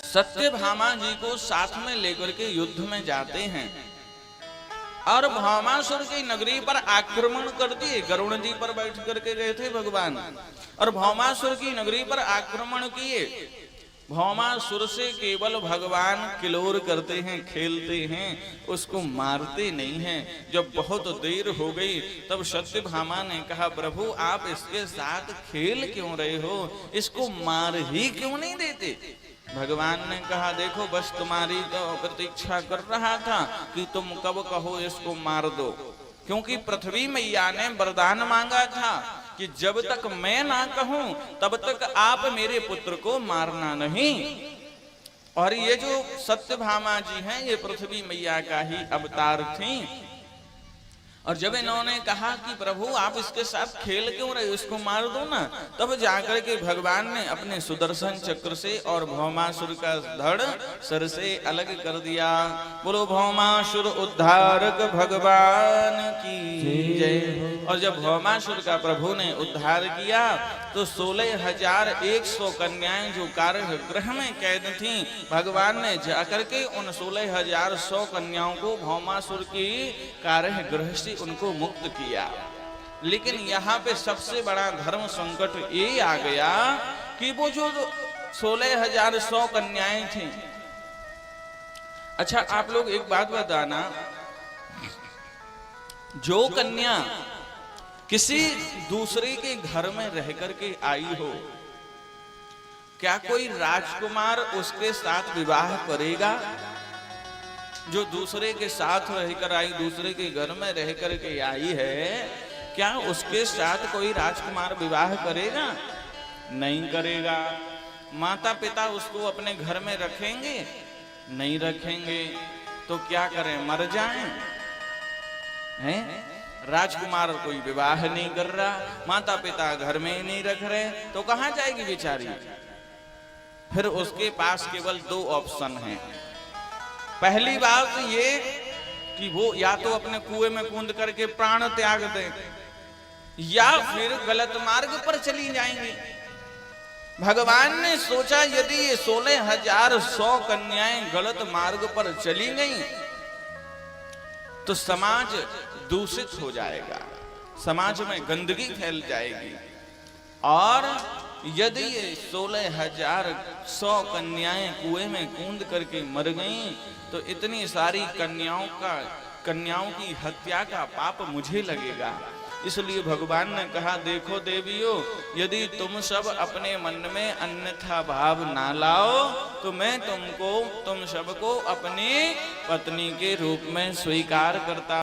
सत्यभामा जी को साथ में लेकर के युद्ध में जाते हैं और भौमासुर की नगरी पर आक्रमण कर दिए। गरुड़ जी पर बैठ करके गए थे भगवान और भौमासुर की नगरी पर आक्रमण किए। भौमासुर से केवल भगवान किलोर करते हैं, खेलते हैं, उसको मारते नहीं हैं। जब बहुत देर हो गई तब सत्यभामा ने कहा, प्रभु आप इसके साथ खेल क्यों रहे हो, इसको मार ही क्यों नहीं देते। भगवान ने कहा, देखो बस तुम्हारी तो प्रतीक्षा कर रहा था कि तुम कब कहो इसको मार दो, क्योंकि पृथ्वी मैया ने वरदान मांगा था कि जब तक मैं ना कहूं तब तक आप मेरे पुत्र को मारना नहीं। और ये जो सत्यभामा जी हैं ये पृथ्वी मैया का ही अवतार थी। और जब इन्होंने कहा कि प्रभु आप इसके साथ खेल क्यों रहे, इसको मार दो ना, तब जाकर के भगवान ने अपने सुदर्शन चक्र से और भौमासुर का धड़ सर से अलग कर दिया। बोलो भौमासुर उद्धारक भगवान की जय। और जब भौमासुर का प्रभु ने उद्धार किया तो 16,100 कन्याएं जो कारागृह में कैद थीं, भगवान ने जाकर के उन 16,100 कन्याओं को भौमासुर की कारागृह से उनको मुक्त किया। लेकिन यहाँ पे सबसे बड़ा धर्म संकट ये आ गया कि वो जो 16,100 कन्याएं थीं। अच्छा आप लोग एक बात बताना, जो कन्या किसी दूसरे के घर में रह करके आई हो, क्या कोई राजकुमार उसके साथ विवाह करेगा? जो दूसरे के साथ रहकर आई, दूसरे के घर में रह करके आई है, क्या उसके साथ कोई राजकुमार विवाह करेगा? नहीं करेगा। माता पिता उसको अपने घर में रखेंगे? नहीं रखेंगे। तो क्या करें, मर जाएं? हैं? राजकुमार कोई विवाह नहीं कर रहा, माता पिता घर में ही नहीं रख रहे, तो कहां जाएगी बेचारी? फिर उसके पास केवल 2 ऑप्शन हैं। पहली बात ये कि वो या तो अपने कुएं में कूद करके प्राण त्याग दे, या फिर गलत मार्ग पर चली जाएंगी। भगवान ने सोचा यदि ये 16,100 कन्याएं गलत मार्ग पर चली गई तो समाज दूषित हो जाएगा, समाज में गंदगी फैल जाएगी। और यदि ये 16,100 कन्याएं कुएं में कूद करके मर गईं तो इतनी सारी कन्याओं की हत्या का पाप मुझे लगेगा। इसलिए भगवान ने कहा, देखो देवियों, यदि तुम सब अपने मन में अन्यथा भाव ना लाओ तो मैं तुम सबको अपनी पत्नी के रूप में स्वीकार करता